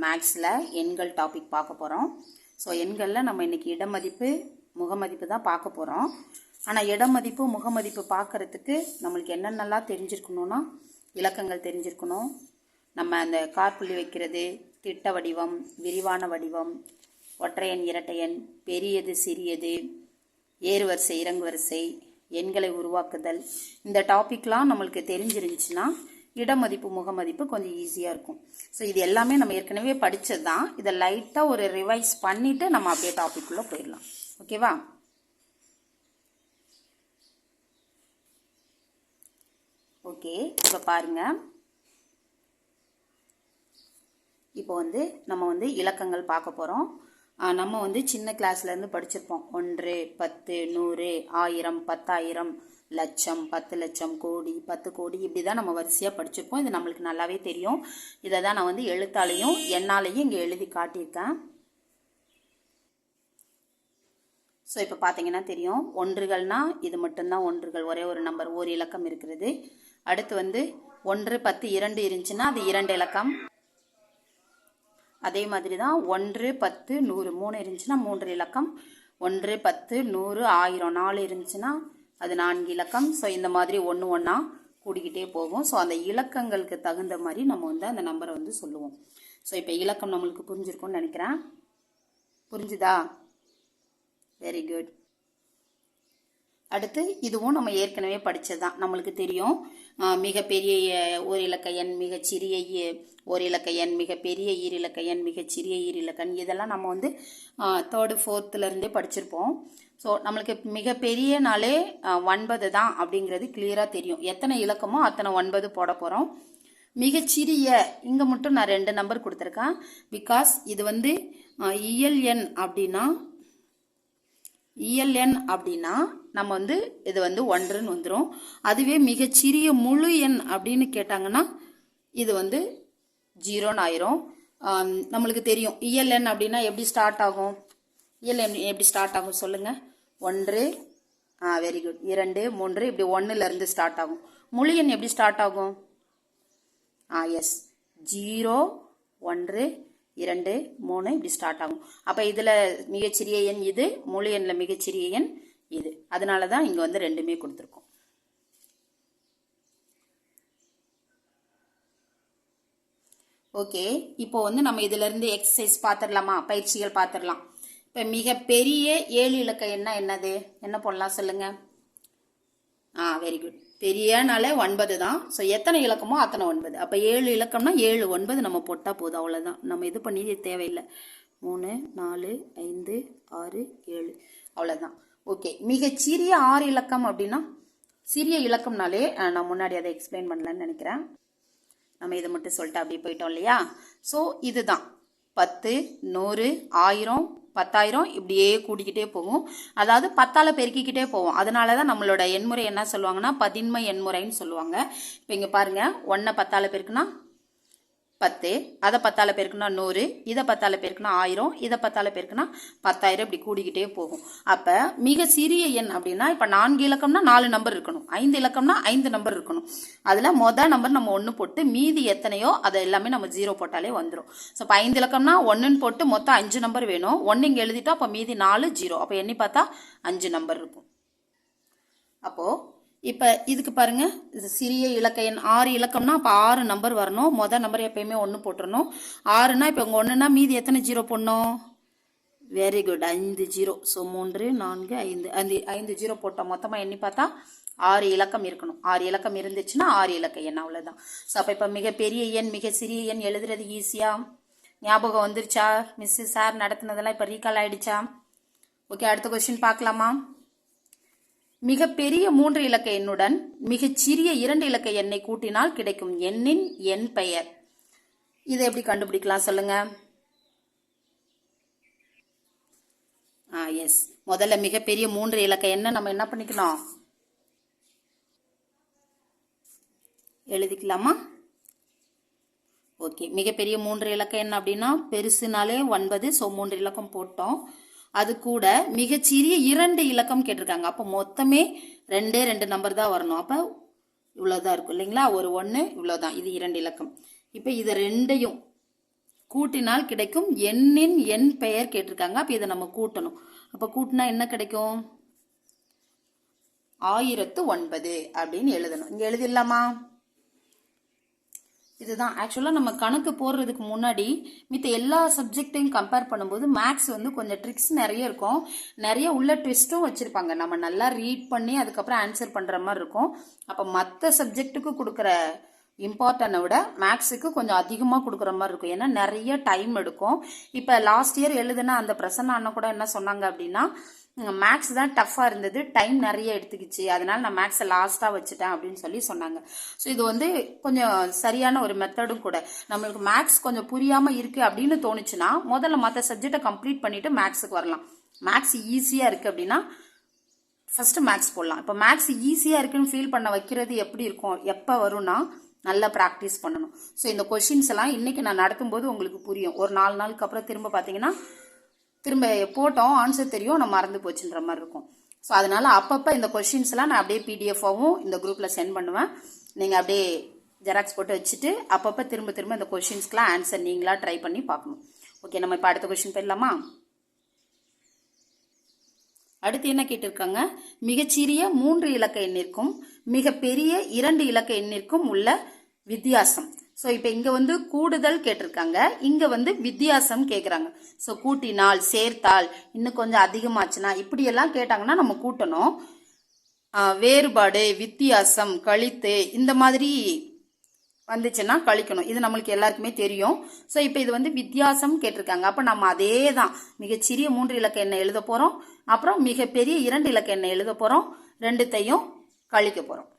மேக்ஸில் எண்கள் டாபிக் பார்க்க போகிறோம். ஸோ எண்களில் நம்ம இன்றைக்கி இடமதிப்பு முகமதிப்பு தான் பார்க்க போகிறோம். ஆனால் இடமதிப்பு முகமதிப்பு பார்க்குறதுக்கு நம்மளுக்கு என்னென்னலாம் தெரிஞ்சிருக்கணும்னா இலக்கங்கள் தெரிஞ்சிருக்கணும். நம்ம அந்த காற்புள்ளி வைக்கிறது, திட்ட வடிவம், விரிவான வடிவம், ஒற்றையன் இரட்டையன், பெரியது சிறியது, ஏறுவரிசை இறங்கு வரிசை, எண்களை உருவாக்குதல், இந்த டாபிக்லாம் நம்மளுக்கு தெரிஞ்சிருந்துச்சுன்னா இடமதிப்பு முகமதிப்பு கொஞ்சம் ஈஸியாக இருக்கும். ஸோ இது எல்லாமே நம்ம ஏற்கனவே படித்தது தான். இதை லைட்டாக ஒரு ரிவைஸ் பண்ணிவிட்டு நம்ம அப்படியே டாபிக்குள்ளே போயிடலாம். ஓகேவா? ஓகே, இப்போ பாருங்கள். இப்போ நம்ம இலக்கங்கள் பார்க்க போகிறோம். நம்ம சின்ன கிளாஸ்லேருந்து படிச்சிருப்போம். 1, 10, 100, 1000, 10,000, லட்சம், 10 லட்சம், கோடி, 10 கோடி, இப்படி தான் நம்ம வரிசையாக படிச்சிருப்போம். இது நம்மளுக்கு நல்லாவே தெரியும். இதை தான் நான் எழுத்தாலையும் எண்ணாலையும் இங்கே எழுதி காட்டியிருக்கேன். ஸோ இப்போ பார்த்தீங்கன்னா தெரியும். ஒன்றுகள்னா இது மட்டும்தான் ஒன்றுகள், ஒரே ஒரு நம்பர், ஒரு இலக்கம் இருக்கிறது. அடுத்து 1, 10, 2 இருந்துச்சுன்னா அது 2 இலக்கம். அதே மாதிரி தான் 1, 10, 100, 3 இருந்துச்சுன்னா 3 இலக்கம். 1, 10, 100, 1000, 4 இருந்துச்சுன்னா அது 4 இலக்கம். ஸோ இந்த மாதிரி ஒன்று ஒன்றா கூடிக்கிட்டே போகும். ஸோ அந்த இலக்கங்களுக்கு தகுந்த மாதிரி நம்ம அந்த நம்பரை சொல்லுவோம். ஸோ இப்போ இலக்கம் நம்மளுக்கு புரிஞ்சிருக்கும்னு நினைக்கிறேன். புரிஞ்சுதா? Very good. அடுத்து இதுவும் நம்ம ஏற்கனவே படித்தது தான், நம்மளுக்கு தெரியும். மிகப்பெரிய ஒரு இலக்க எண், மிகச்சிறிய ஒரு இலக்க எண், மிகப்பெரிய ஈரிலக்க எண், மிகச்சிறிய ஈரிலக்கண், இதெல்லாம் நம்ம 3rd 4thலேருந்தே படிச்சிருப்போம். ஸோ நம்மளுக்கு மிகப்பெரியனாலே 9 தான் அப்படிங்கிறது கிளியராக தெரியும். எத்தனை இலக்கமோ அத்தனை 9 போட போகிறோம். மிகச்சிறிய இங்கே மட்டும் நான் 2 நம்பர் கொடுத்துருக்கேன். பிகாஸ் இது இயல் எண் அப்படின்னா நம்ம இது 1ன்னு வந்துடும். அதுவே மிகச்சிறிய முழு எண் அப்படின்னு கேட்டாங்கன்னா இது 0ன்னு ஆயிரும். நம்மளுக்கு தெரியும் இயல் எண் அப்படின்னா எப்படி ஸ்டார்ட் ஆகும். இயல் எண் எப்படி ஸ்டார்ட் ஆகும் சொல்லுங்கள். 1, வெரி குட், 2, 3, இப்படி 1லேருந்து ஸ்டார்ட் ஆகும். முழு எண் எப்படி ஸ்டார்ட் ஆகும்? எஸ், 0, 1, 2, 3 இப்படி ஸ்டார்ட் ஆகும். அப்போ இதில் மிகச்சிறிய எண் இது, முழு எண்ணில் மிகச்சிறிய எண் இது. அதனால தான் இங்கே 2மே கொடுத்துருக்கோம். ஓகே, இப்போ நம்ம இதிலிருந்து எக்ஸசைஸ் பார்த்துடலாமா? பயிற்சிகள் பார்த்துடலாம். இப்போ மிகப்பெரிய 7 இலக்க எண்ணா என்னது? என்ன போடலாம் சொல்லுங்க. Very good. பெரியனாலே 9 தான். ஸோ எத்தனை இலக்கமோ அத்தனை 9. அப்போ 7 இலக்கம்னா 7, 9 நம்ம போட்டால் போதும், அவ்வளோதான். நம்ம இது பண்ணி தேவையில்லை. 3, 4, 5, 6, 7, அவ்வளோதான். ஓகே, மிகச்சிறிய 6 இலக்கம் அப்படின்னா சிறிய இலக்கம்னாலே நான் முன்னாடி அதை எக்ஸ்பிளைன் பண்ணலன்னு நினைக்கிறேன். நம்ம இதை மட்டும் சொல்லிட்டு அப்படியே போயிட்டோம் இல்லையா? ஸோ இதுதான் 10, 100, 1000, 10,000 இப்படியே கூடிக்கிட்டே போகும். அதாவது 10ஆல் பெருக்கிக்கிட்டே போவோம். அதனால தான் நம்மளோட எண்முறை என்ன சொல்லுவாங்கன்னா பதின்ம எண்முறைன்னு சொல்லுவாங்க. இப்போ இங்கே பாருங்கள், 1 10ஆல் பெருக்குனா 10, அதை 10ஆல் பெருக்குனா 100, இதை 10ஆல் பெருக்குனா 1000, இதை 10ஆல் பெருக்குனா 10,000, இப்படி கூடிக்கிட்டே போகும். அப்போ மிக சிறிய எண் அப்படின்னா இப்போ 4 இலக்கம்னா 4 நம்பர் இருக்கணும், 5 இலக்கம்னா 5 நம்பர் இருக்கணும். அதில் மொதல் நம்பர் நம்ம 1 போட்டு மீதி எத்தனையோ அதை எல்லாமே நம்ம 0 போட்டாலே வந்துடும். ஸோ இப்போ 5 இலக்கம்னா 1ன்னு போட்டு மொத்தம் 5 நம்பர் வேணும். 1 இங்கே எழுதிட்டா அப்போ மீதி 4, 0. அப்போ எண்ணி பார்த்தா 5 நம்பர் இருக்கும். அப்போது இப்போ இதுக்கு பாருங்க, இது சிறிய இலக்க எண் 6 இலக்கம்னா அப்போ 6 நம்பர் வரணும். மொதல் நம்பர் எப்பயுமே 1 போட்டுடணும். 6னா இப்போ இங்கே 1னா மீதி எத்தனை 0 போடணும்? Very good, 5 0. ஸோ 3, 4, 5, 5 0 போட்டோம். மொத்தமாக எண்ணி பார்த்தா 6 இலக்கம் இருக்கணும். 6 இலக்கம் இருந்துச்சுன்னா 6 இலக்க எண், அவ்வளோதான். ஸோ அப்போ இப்போ மிகப்பெரிய எண் மிக சிறிய எண் எழுதுறது ஈஸியாக ஞாபகம் வந்துருச்சா? மிஸ்ஸு சார் நடத்துனதெல்லாம் இப்போ ரீகால் ஆகிடுச்சா? ஓகே, அடுத்த கொஸ்டின் பார்க்கலாமா? மிகப்பெரிய 3 இலக்க எண்ணுடன் மிகச்சிறிய 2 இலக்க எண்ணை கூட்டினால் கிடைக்கும் எண்ணின் எண் பெயர். இதை எப்படி கண்டுபிடிக்கலாம் சொல்லுங்க. எஸ், முதல்ல மிகப்பெரிய 3 இலக்க எண்ணை நம்ம என்ன பண்ணிக்கணும், எழுதிக்கலாமா? ஓகே, மிகப்பெரிய 3 இலக்க எண் அப்படின்னா பெருசுனாலே 9. ஸோ 3 இலக்கம் போட்டோம். அது கூட மிகச்சிறிய 2 இலக்கம் கேட்டிருக்காங்க. அப்போ மொத்தமே 2 நம்பர் தான் வரணும். அப்போ இவ்வளோதான் இருக்கும் இல்லைங்களா? ஒரு 1 இவ்வளோதான். இது 2 இலக்கம். இப்போ இது ரெண்டையும் கூட்டினால் கிடைக்கும் எண்ணின் எண் பெயர் கேட்டிருக்காங்க. அப்ப இதை நம்ம கூட்டணும். அப்ப கூட்டினா என்ன கிடைக்கும்? 1009 அப்படின்னு எழுதணும். இங்க எழுதிடலாமா? இதுதான் ஆக்சுவலாக நம்ம கணக்கு போடுறதுக்கு முன்னாடி மித்த எல்லா சப்ஜெக்டையும் கம்பேர் பண்ணும்போது மேக்ஸ் வந்து கொஞ்சம் ட்ரிக்ஸ் நிறைய இருக்கும். நிறைய உள்ள ட்விஸ்ட்டும் வச்சுருப்பாங்க. நம்ம நல்லா ரீட் பண்ணி அதுக்கப்புறம் ஆன்சர் பண்ணுற மாதிரி இருக்கும். அப்போ மற்ற சப்ஜெக்ட்டுக்கு கொடுக்குற இம்பார்ட்டனை விட மேக்ஸுக்கு கொஞ்சம் அதிகமாக கொடுக்குற மாதிரி இருக்கும். ஏன்னா நிறைய டைம் எடுக்கும். இப்போ லாஸ்ட் இயர் எழுதுனா அந்த பிரசன்ன அண்ணன் கூட என்ன சொன்னாங்க அப்படின்னா, மேக்ஸ் தான் டஃப்பாக இருந்தது, டைம் நிறைய எடுத்துக்கிச்சு, அதனால நான் மேக்ஸை லாஸ்ட்டாக வச்சுட்டேன் அப்படின்னு சொல்லி சொன்னாங்க. ஸோ இது வந்து கொஞ்சம் சரியான ஒரு மெத்தடும் கூட. நம்மளுக்கு மேக்ஸ் கொஞ்சம் புரியாமல் இருக்குது அப்படின்னு தோணுச்சுன்னா முதல்ல மற்ற சப்ஜெக்டை கம்ப்ளீட் பண்ணிவிட்டு மேக்ஸுக்கு வரலாம். மேக்ஸ் ஈஸியாக இருக்குது அப்படின்னா ஃபஸ்ட்டு மேக்ஸ் போடலாம். இப்போ மேக்ஸ் ஈஸியாக இருக்குன்னு ஃபீல் பண்ண வைக்கிறது எப்படி இருக்கும், எப்போ வரும்னா நல்லா ப்ராக்டிஸ் பண்ணணும். ஸோ இந்த கொஷின்ஸ் எல்லாம் இன்னைக்கு நான் நடத்தும் போது உங்களுக்கு புரியும். ஒரு 4 நாளுக்கு அப்புறம் திரும்ப பார்த்தீங்கன்னா திரும்ப போட்டோம் ஆன்சர் தெரியும், நான் மறந்து போச்சுன்ற மாதிரி இருக்கும். ஸோ அதனால அப்பப்போ இந்த கொஷின்ஸ் எல்லாம் நான் அப்படியே பிடிஎஃபாகவும் இந்த குரூப்பில் சென்ட் பண்ணுவேன். நீங்கள் அப்படியே ஜெராக்ஸ் போட்டு வச்சுட்டு அப்பப்போ திரும்ப திரும்ப இந்த கொஷின்ஸ்க்குலாம் ஆன்சர் நீங்களா ட்ரை பண்ணி பார்க்கணும். ஓகே, நம்ம இப்போ அடுத்த கொஷின் போயிடலாமா? அடுத்து என்ன கேட்டிருக்காங்க? மிகச்சிறிய 3 இலக்க எண்ணிற்கும் மிகப்பெரிய 2 இலக்க எண்ணிற்கும் உள்ள வித்தியாசம். ஸோ இப்போ இங்கே வந்து கூடுதல் கேட்டிருக்காங்க, இங்கே வந்து வித்தியாசம் கேட்குறாங்க. ஸோ கூட்டினால், சேர்த்தால், இன்னும் கொஞ்சம் அதிகமாச்சுன்னா இப்படியெல்லாம் கேட்டாங்கன்னா நம்ம கூட்டணும். வேறுபாடு, வித்தியாசம், கழித்து இந்த மாதிரி வந்துச்சுன்னா கழிக்கணும். இது நம்மளுக்கு எல்லாருக்குமே தெரியும். ஸோ இப்போ இது வந்து வித்தியாசம் கேட்டிருக்காங்க. அப்போ நம்ம அதே தான் மிகச்சிறிய 3 இலக்க எண்ணை எழுத போகிறோம், அப்புறம் மிகப்பெரிய 2 இலக்க எண்ணை எழுத போகிறோம், ரெண்டுத்தையும் கழிக்க போகிறோம்.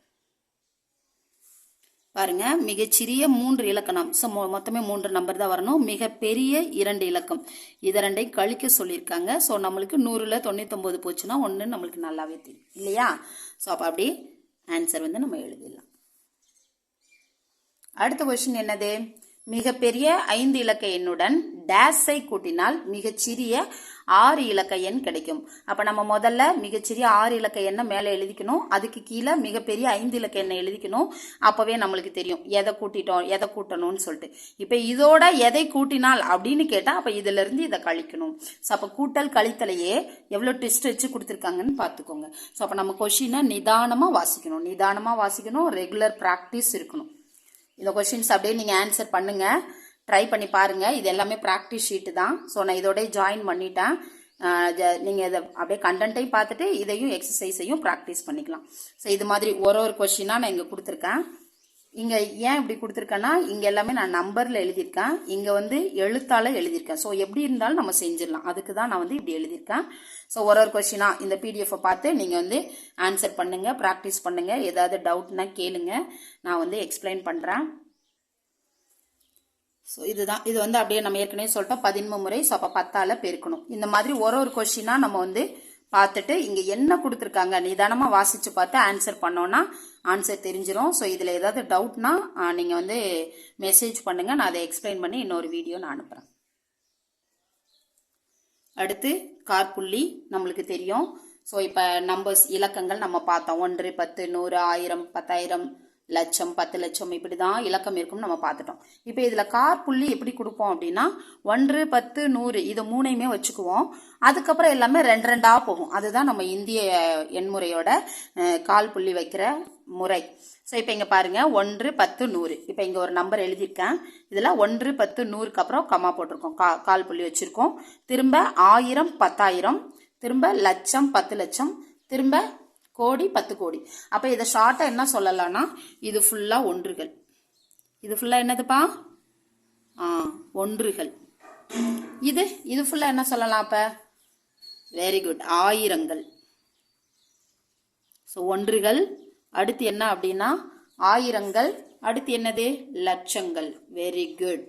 பாருங்க, மிகச்சிறிய 3 இலக்கணம். ஸோ மொத்தமே 3 நம்பர் தான் வரணும். மிகப்பெரிய 2 இலக்கம், இதை ரெண்டையும் கழிக்க சொல்லியிருக்காங்க. ஸோ நம்மளுக்கு 100ல் 99 போச்சுன்னா 1 நம்மளுக்கு நல்லாவே தெரியும் இல்லையா? ஸோ அப்போ அப்படி ஆன்சர் வந்து நம்ம எழுதிடலாம். அடுத்த கொஸ்டின் என்னது? மிகப்பெரிய 5 இலக்க எண்ணுடன் டேஸை கூட்டினால் மிகச்சிறிய 6 இலக்க எண் கிடைக்கும். அப்ப நம்ம முதல்ல மிகச்சிறிய 6 இலக்க எண்ணை மேலே எழுதிக்கணும், அதுக்கு கீழே மிகப்பெரிய 5 இலக்க எண்ணை எழுதிக்கணும். அப்பவே நம்மளுக்கு தெரியும் எதை கூட்டிட்டோம் எதை கூட்டணும்னு சொல்லிட்டு. இப்ப இதோட எதை கூட்டினால் அப்படின்னு கேட்டா அப்ப இதுல இருந்து இதை கழிக்கணும். ஸோ அப்ப கூட்டல் கழித்தலையே எவ்வளவு ட்விஸ்ட் வச்சு கொடுத்துருக்காங்கன்னு பார்த்துக்கோங்க. ஸோ அப்ப நம்ம கொஸ்டினை நிதானமா வாசிக்கணும், ரெகுலர் ப்ராக்டிஸ் இருக்கணும். இந்த கொஸ்டின்ஸ் அப்படியே நீங்கள் ஆன்சர் பண்ணுங்கள், ட்ரை பண்ணி பாருங்கள். இது எல்லாமே ப்ராக்டிஸ் ஷீட்டு தான். ஸோ நான் இதோட ஜாயின் பண்ணிட்டேன். நீங்கள் இதை அப்படியே கண்டென்ட்டையும் பார்த்துட்டு இதையும் எக்ஸசைஸையும் ப்ராக்டிஸ் பண்ணிக்கலாம். ஸோ இது மாதிரி ஒரு கொஸ்டினாக நான் இங்கே கொடுத்துருக்கேன். இங்கே ஏன் இப்படி கொடுத்துருக்கேன்னா இங்கே எல்லாமே நான் நம்பரில் எழுதியிருக்கேன், இங்கே வந்து எழுத்தால் எழுதியிருக்கேன். ஸோ எப்படி இருந்தாலும் நம்ம செஞ்சிடலாம், அதுக்கு தான் நான் வந்து இப்படி எழுதியிருக்கேன். ஸோ ஒரு கொஸ்டினாக இந்த பிடிஎஃப்பை பார்த்து நீங்கள் வந்து ஆன்சர் பண்ணுங்கள், ப்ராக்டிஸ் பண்ணுங்கள். ஏதாவது டவுட்னா கேளுங்க, நான் வந்து எக்ஸ்பிளைன் பண்ணுறேன். ஸோ இதுதான், இது வந்து அப்படியே நம்ம ஏற்கனவே சொல்லிட்டோம் 13 முறை. ஸோ அப்போ 10ஆல் பெருக்கணும். இந்த மாதிரி ஒரு கொஸ்டினாக நம்ம வந்து பார்த்துட்டு இங்கே என்ன கொடுத்துருக்காங்க நிதானமாக வாசித்து பார்த்து ஆன்சர் பண்ணோன்னா ஆன்சர் தெரிஞ்சிடும். ஸோ இதில் ஏதாவது டவுட்னா நீங்கள் வந்து மெசேஜ் பண்ணுங்கள், நான் அதை எக்ஸ்பிளைன் பண்ணி இன்னொரு வீடியோ நான் அனுப்புகிறேன். அடுத்து காற்புள்ளி நம்மளுக்கு தெரியும். ஸோ இப்போ நம்பர்ஸ் இலக்கங்கள் நம்ம பார்த்தோம். 1, 10, 100, 1000, 10,000, லட்சம், 10 லட்சம், இப்படி தான் இலக்கம் இருக்கும்னு நம்ம பார்த்துட்டோம். இப்போ இதில் காற்புள்ளி எப்படி கொடுப்போம் அப்படின்னா 1, 10, 100 இது மூணையுமே வச்சுக்குவோம். அதுக்கப்புறம் எல்லாமே 2 2ஆக போகும். அதுதான் நம்ம இந்திய எண்முறையோட கால் புள்ளி வைக்கிற முறை. ஸோ இப்போ இங்கே பாருங்க 1, 10, 100. இப்போ இங்கே ஒரு நம்பர் எழுதியிருக்கேன். இதில் 1, 10, 100க்கு அப்புறம் கம்மா போட்டிருக்கோம், கால் புள்ளி வச்சுருக்கோம். திரும்ப 1000, 10,000, திரும்ப லட்சம், 10 லட்சம், திரும்ப கோடி, 10 கோடி. அப்போ இதை ஷார்ட்டாக என்ன சொல்லலாம்னா இது ஃபுல்லாக ஒன்றுகள். இது ஃபுல்லாக என்னதுப்பா? ஒன்றுகள். இது ஃபுல்லாக என்ன சொல்லலாம் அப்போ? வெரி குட், ஆயிரங்கள். ஸோ ஒன்றுகள், அடுத்து என்ன அப்படின்னா ஆயிரங்கள், அடுத்து என்னது? லட்சங்கள். Very good.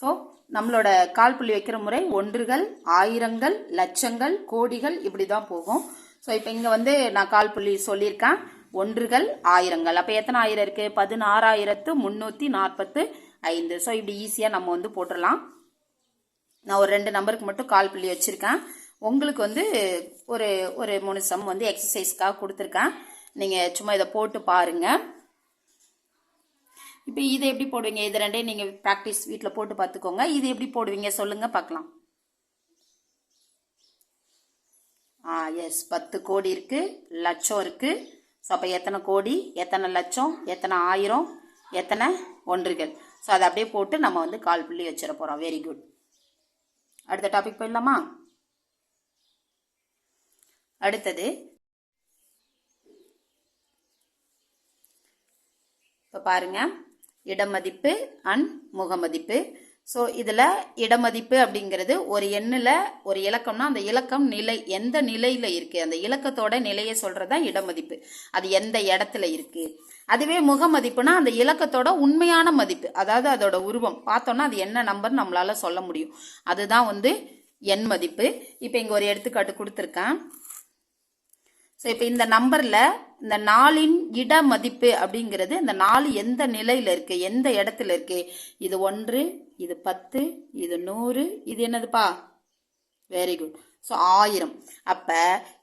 ஸோ நம்மளோட கால் புள்ளி வைக்கிற முறை ஒன்றுகள், ஆயிரங்கள், லட்சங்கள், கோடிகள், இப்படி தான் போகும். ஸோ இப்போ இங்கே வந்து நான் கால் புள்ளி சொல்லியிருக்கேன், ஒன்றுகள், ஆயிரங்கள். அப்போ எத்தனை ஆயிரம் இருக்குது? 16,345. ஸோ இப்படி ஈஸியாக நம்ம வந்து போட்டுடலாம். நான் ஒரு 2 நம்பருக்கு மட்டும் கால் புள்ளி வச்சுருக்கேன். உங்களுக்கு வந்து ஒரு 3 சம் வந்து எக்ஸசைஸ்க்காக கொடுத்துருக்கேன். நீங்கள் சும்மா இதை போட்டு பாருங்கள். இப்போ இதை எப்படி போடுவீங்க? இது ரெண்டையும் நீங்கள் ப்ராக்டிஸ் வீட்டில் போட்டு பார்த்துக்கோங்க. இது எப்படி போடுவீங்க சொல்லுங்க பார்க்கலாம். எஸ், 10 கோடி இருக்கு, லட்சம் இருக்கு. ஸோ அப்போ எத்தனை கோடி, எத்தனை லட்சம், எத்தனை ஆயிரம், எத்தனை ஒன்றுகள். ஸோ அதை அப்படியே போட்டு நம்ம வந்து கால் புள்ளி வச்சிட போகிறோம். Very good. அடுத்த டாபிக் போயிடலாமா? அடுத்தது இப்போ பாருங்க, இடமதிப்பு அண்ட் முகமதிப்பு. ஸோ இதில் இடமதிப்பு அப்படிங்கிறது ஒரு எண்ணில் ஒரு இலக்கம்னா அந்த இலக்கம் நிலை எந்த நிலையில் இருக்குது, அந்த இலக்கத்தோட நிலையை சொல்கிறது தான் இடமதிப்பு. அது எந்த இடத்துல இருக்குது. அதுவே முகமதிப்புனா அந்த இலக்கத்தோட உண்மையான மதிப்பு, அதாவது அதோட உருவம் பார்த்தோன்னா அது என்ன நம்பர் நம்மளால சொல்ல முடியும். அதுதான் வந்து எண் மதிப்பு. இப்போ இங்கே ஒரு எடுத்துக்காட்டு கொடுத்துருக்கேன். ஸோ இப்போ இந்த நம்பரில் இந்த நாளின் இட மதிப்பு அப்படிங்கிறது இந்த நாள் எந்த நிலையில் இருக்குது, எந்த இடத்துல இருக்குது. இது 1, இது 10, இது 100, இது என்னதுப்பா? Very good. ஸோ 1000. அப்போ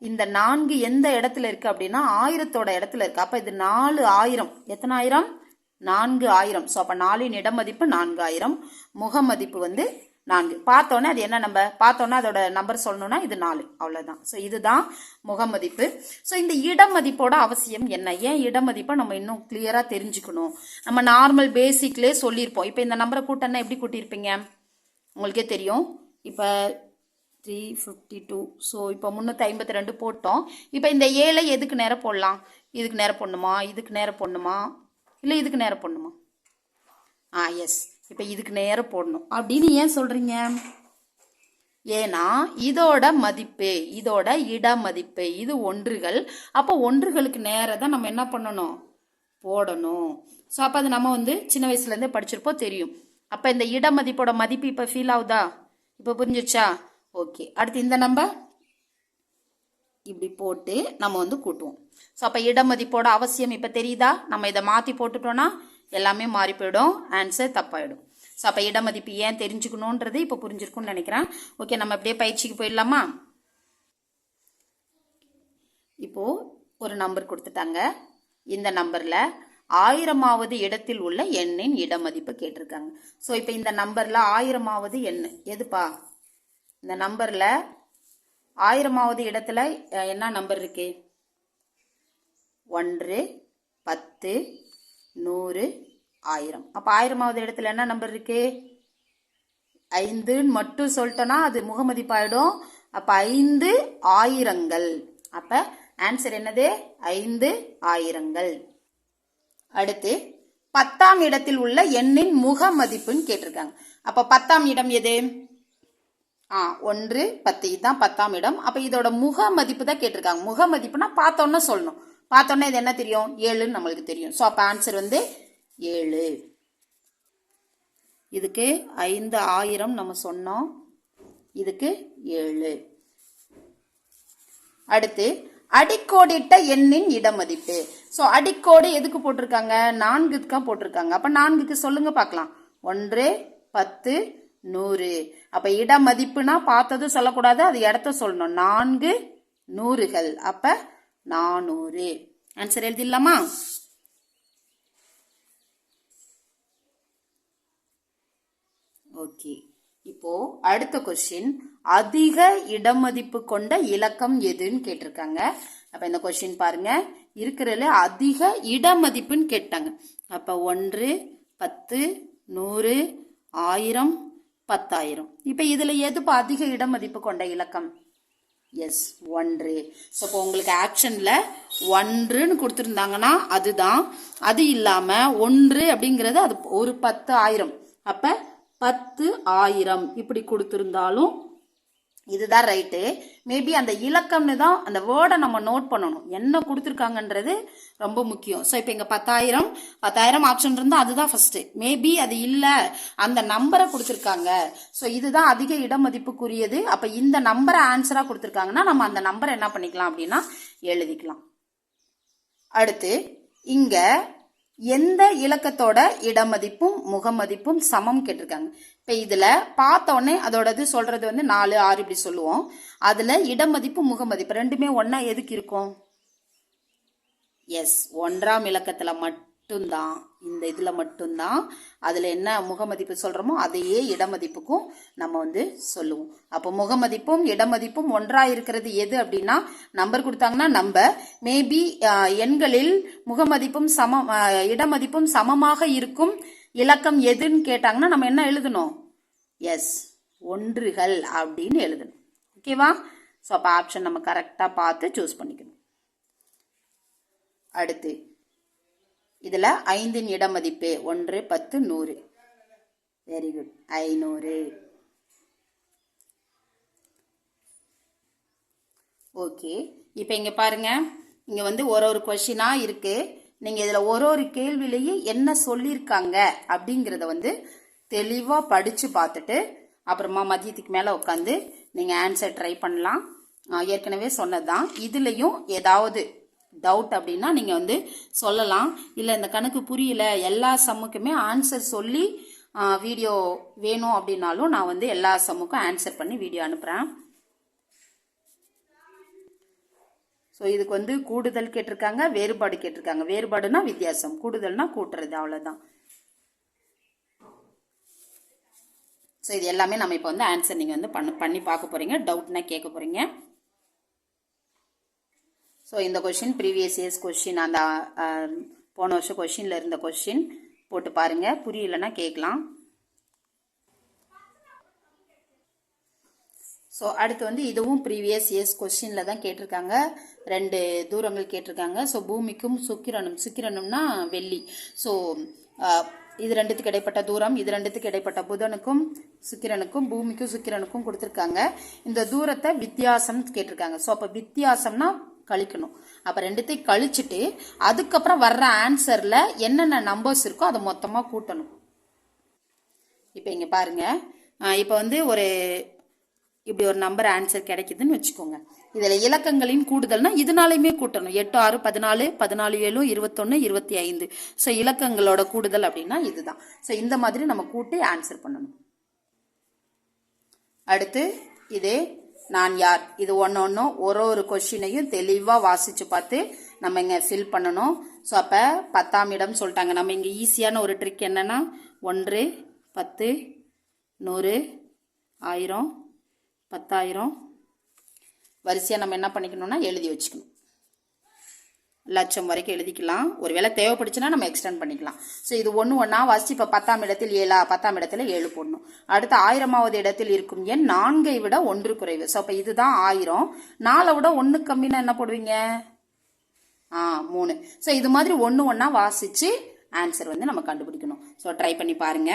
இந்த 4 எந்த இடத்துல இருக்குது அப்படின்னா 1000தோட இடத்துல இருக்குது. அப்போ இது 4000. எத்தனை ஆயிரம்? 4000. ஸோ அப்போ நாளின் இடமதிப்பு 4000. முகமதிப்பு வந்து 4. பார்த்தோன்னே அது என்ன நம்பர், பார்த்தோன்னா அதோட நம்பர் சொல்லணும்னா இது 4, அவ்வளோதான். ஸோ இதுதான் முகமதிப்பு. ஸோ இந்த இடமதிப்போட அவசியம் என்ன, ஏன் இடமதிப்பை நம்ம இன்னும் கிளியராக தெரிஞ்சுக்கணும். நம்ம நார்மல் பேசிக்லேயே சொல்லியிருப்போம். இப்போ இந்த நம்பரை கூட்டன்னா எப்படி கூட்டியிருப்பீங்க உங்களுக்கே தெரியும். இப்போ 352. ஸோ இப்போ 352 போட்டோம். இப்போ இந்த 7 எதுக்கு நேரம் போடலாம்? இதுக்கு நேரம் போடணுமா, இதுக்கு நேரம் போடணுமா, இல்லை இதுக்கு நேரம் போடணுமா? எஸ், இப்போ இதுக்கு நேரம் போடணும் அப்படின்னு ஏன் சொல்கிறீங்க? ஏன்னா இதோட மதிப்பு, இதோட இட மதிப்பு, இது ஒன்றுகள். அப்போ ஒன்றுகளுக்கு நேரம் தான் நம்ம என்ன பண்ணணும், போடணும். ஸோ அப்போ அது நம்ம வந்து சின்ன வயசுலேருந்தே படிச்சிருப்போம், தெரியும். அப்போ இந்த இட மதிப்போட மதிப்பு இப்போ ஃபீல் ஆகுதா? இப்போ புரிஞ்சிருச்சா? ஓகே. அடுத்து இந்த நம்பர் இப்படி போட்டு நம்ம வந்து கூட்டுவோம். ஸோ அப்போ இட மதிப்போட அவசியம் இப்போ தெரியுதா? நம்ம இதை மாற்றி போட்டுட்டோன்னா எல்லாமே மாறி போயிடும், ஆன்சர் தப்பாயிடும். ஸோ அப்போ இடமதிப்பு ஏன் தெரிஞ்சுக்கணுன்றது இப்போ புரிஞ்சிருக்கும்னு நினைக்கிறேன். ஓகே, நம்ம அப்படியே பயிற்சிக்கு போயிடலாமா? இப்போது ஒரு நம்பர் கொடுத்துட்டாங்க. இந்த நம்பரில் 1000வது இடத்தில் உள்ள எண்ணின் இடமதிப்பு கேட்டிருக்காங்க. ஸோ இப்போ இந்த நம்பரில் 1000வது எண் எதுப்பா? இந்த நம்பரில் 1000வது இடத்துல என்ன நம்பர் இருக்கு? 1, 10, 100, 1000. அப்போ 1000வது இடத்துல என்ன நம்பர் இருக்கு? 5 மட்டும் சொல்லிட்டோன்னா அது முகமதிப்பாயிடும். அப்போ 5 ஆயிரங்கள். அப்போ ஆன்சர் என்னது? 5 ஆயிரங்கள். அடுத்து 10ஆம் இடத்தில் உள்ள எண்ணின் முகமதிப்புன்னு கேட்டிருக்காங்க. அப்போ 10ஆம் இடம் எது? 1, 10. இதுதான் 10ஆம் இடம். அப்போ இதோட முகமதிப்பு தான் கேட்டிருக்காங்க. முகமதிப்புனா பார்த்தோன்னா சொல்லணும். பார்த்தோன்னா இது என்ன தெரியும்? 7ன்னு நம்மளுக்கு தெரியும். ஸோ அப்போ ஆன்சர் வந்து 7. இதுக்கு 5000 நம்ம சொன்னோம், இதுக்கு 7. அடுத்து அடிக்கோடிட்ட எண்ணின் இடமதிப்பு. ஸோ அடிக்கோடு எதுக்கு போட்டிருக்காங்க? 4க்கு தான் போட்டிருக்காங்க. அப்போ 4க்கு சொல்லுங்க பார்க்கலாம். 1, 10, 100. அப்போ இடமதிப்புனா பார்த்ததும் சொல்லக்கூடாது, அது இடத்த சொல்லணும். 4 நூறுகள். அப்போ 400. ஆன்சர் எழுதிடலாமா? ஓகே. இப்போ அடுத்த கொஸ்டின், அதிக இடமதிப்பு கொண்ட இலக்கம் எதுன்னு கேட்டிருக்காங்க. அப்ப இந்த கொஸ்டின் பாருங்க, இருக்கிறதுல அதிக இடமதிப்புன்னு கேட்டாங்க. அப்ப 1, 10, 100, 1000, 10000. இப்ப இதுல எதுப்பா அதிக இடமதிப்பு கொண்ட இலக்கம்? எஸ், 1. ஸோ இப்போ உங்களுக்கு ஆக்ஷன்ல 1ன்னு கொடுத்துருந்தாங்கன்னா அதுதான். அது இல்லாம 1 அப்படிங்கிறது அது ஒரு 10,000. அப்ப 10,000 இப்படி கொடுத்துருந்தாலும் இதுதான் ரைட்டு. மேபி அந்த இலக்கம்னு தான் அந்த வேர்டை நம்ம நோட் பண்ணணும், என்ன கொடுத்துருக்காங்கன்றது ரொம்ப முக்கியம். ஸோ இப்போ இங்கே 10,000 ஆப்ஷன் இருந்தால் அதுதான் ஃபர்ஸ்ட். மேபி அது இல்லை, அந்த நம்பரை கொடுத்துருக்காங்க. ஸோ இதுதான் அதிக இடமதிப்புக்குரியது. அப்போ இந்த நம்பரை ஆன்சராக கொடுத்துருக்காங்கன்னா நம்ம அந்த நம்பரை என்ன பண்ணிக்கலாம் அப்படின்னா எழுதிக்கலாம். அடுத்து இங்க எந்த இலக்கத்தோட இடமதிப்பும் முகமதிப்பும் சமம் கேட்டிருக்காங்க. இப்ப இதுல பார்த்தோன்னே அதோடது சொல்றது வந்து 4, 6 இப்படி சொல்லுவோம். அதுல இடமதிப்பு முகமதிப்பு ரெண்டுமே ஒன்னா எதுக்கு இருக்கும்? எஸ், 1ஆம் இலக்கத்துல மட்டும் மட்டும்தான், இந்த இதில் மட்டும்தான் அதில் என்ன முகமதிப்பு சொல்கிறோமோ அதையே இடமதிப்புக்கும் நம்ம வந்து சொல்லுவோம். அப்போ முகமதிப்பும் இடமதிப்பும் ஒன்றாக இருக்கிறது எது அப்படின்னா, நம்பர் கொடுத்தாங்கன்னா நம்பர், மேபி எண்களில் முகமதிப்பும் இடமதிப்பும் சமமாக இருக்கும் இலக்கம் எதுன்னு கேட்டாங்கன்னா நம்ம என்ன எழுதணும்? எஸ், ஒன்றுகள் அப்படின்னு எழுதணும். ஓகேவா? ஸோ அப்போ ஆப்ஷன் நம்ம கரெக்டாக பார்த்து சூஸ் பண்ணிக்கணும். அடுத்து இதில் 5 இடமதிப்பு 1, 10, 100. Very good, 500. ஓகே, இப்போ இங்கே பாருங்க, இங்கே வந்து ஒரு கொஷினாக இருக்கு. நீங்கள் இதில் ஒரு கேள்வியிலேயே என்ன சொல்லியிருக்காங்க அப்படிங்கிறத வந்து தெளிவாக படித்து பார்த்துட்டு அப்புறமா மதியத்துக்கு மேலே உட்காந்து நீங்கள் ஆன்சர் ட்ரை பண்ணலாம். ஏற்கனவே சொன்னது தான். இதுலேயும் ஏதாவது டவுட் அப்படின்னா நீங்கள் வந்து சொல்லலாம். இல்லை இந்த கணக்கு புரியல, எல்லா சம்முக்குமே ஆன்சர் சொல்லி வீடியோ வேணும் அப்படின்னாலும் நான் வந்து எல்லா சம்முக்கும் ஆன்சர் பண்ணி வீடியோ அனுப்புகிறேன். ஸோ இதுக்கு வந்து கூடுதல் கேட்டிருக்காங்க, வேறுபாடு கேட்டிருக்காங்க. வேறுபாடுனா வித்தியாசம், கூடுதல்னா கூட்டுறது, அவ்வளோதான். ஸோ இது எல்லாமே நம்ம இப்போ வந்து ஆன்சர் நீங்கள் வந்து பண்ணி பார்க்க போகிறீங்க, டவுட்னா கேட்க போகிறீங்க. ஸோ இந்த கொஷின் ப்ரீவியஸ் இயர்ஸ் கொஷின், அந்த போன வருஷம் கொஷினில் இருந்த கொஷின் போட்டு பாருங்கள். புரியலன்னா கேட்கலாம். ஸோ அடுத்து வந்து இதுவும் ப்ரீவியஸ் இயர்ஸ் கொஸ்டினில் தான் கேட்டிருக்காங்க. 2 தூரங்கள் கேட்டிருக்காங்க. ஸோ பூமிக்கும் சுக்கிரனும்னா வெள்ளி. ஸோ இது 2த்துக்கு இடைப்பட்ட தூரம், இது 2த்துக்கு இடைப்பட்ட புதனுக்கும் சுக்கிரனுக்கும், பூமிக்கும் சுக்கிரனுக்கும் கொடுத்துருக்காங்க. இந்த தூரத்தை வித்தியாசம் கேட்டிருக்காங்க. ஸோ அப்போ வித்தியாசம்னா கழிக்கணும். அப்போ 2த்தையும் கழிச்சுட்டு அதுக்கப்புறம் வர்ற ஆன்சரில் என்னென்ன நம்பர்ஸ் இருக்கோ அதை மொத்தமாக கூட்டணும். இப்போ இங்கே பாருங்க, இப்போ வந்து இப்படி ஒரு நம்பர் ஆன்சர் கிடைக்குதுன்னு வச்சுக்கோங்க. இதில் இலக்கங்களின் கூடுதல்னா இதனாலையுமே கூட்டணும். 8, 6, 14, 14, 7, 21, 25. ஸோ இலக்கங்களோட கூடுதல் அப்படின்னா இதுதான். ஸோ இந்த மாதிரி நம்ம கூட்டி ஆன்சர் பண்ணணும். அடுத்து இது நான் யார், இது ஒன்று ஒரு கொஸ்டினையும் தெளிவாக வாசித்து பார்த்து நம்ம இங்கே ஃபில் பண்ணணும். ஸோ அப்போ 10ஆம் இடம் சொல்லிட்டாங்க. நம்ம இங்கே ஈஸியான ஒரு ட்ரிக் என்னன்னா 1, 10, 100, 1000, 10,000 வரிசையாக நம்ம என்ன பண்ணிக்கணும்னா எழுதி வச்சுக்கணும். லட்சம் வரைக்கும் எழுதிக்கலாம். ஒருவேளை தேவைப்படுச்சுன்னா நம்ம எக்ஸ்டெண்ட் பண்ணிக்கலாம். ஸோ இது ஒன்றா வாசிச்சு இப்போ 10ஆம் இடத்தில் 7, 10ஆம் இடத்துல 7 போடணும். அடுத்து 1000வது இடத்தில் இருக்கும் எண் 4ஐ விட 1 குறைவு. ஸோ அப்போ இதுதான் 1000. 4ஐ விட 1 கம்மினா என்ன போடுவீங்க? 3. ஸோ இது மாதிரி ஒன்றா வாசிச்சு ஆன்சர் வந்து நம்ம கண்டுபிடிக்கணும். ஸோ ட்ரை பண்ணி பாருங்க.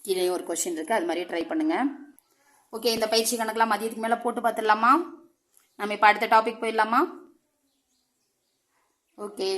கீழே ஒரு கொஸ்டின் இருக்கு, அது மாதிரியே ட்ரை பண்ணுங்க. ஓகே, இந்த பயிற்சி கணக்கெல்லாம் மதியத்துக்கு மேலே போட்டு பார்த்துடலாமா? நம்ம இப்போ அடுத்த டாபிக் போயிடலாமா? ஓகே,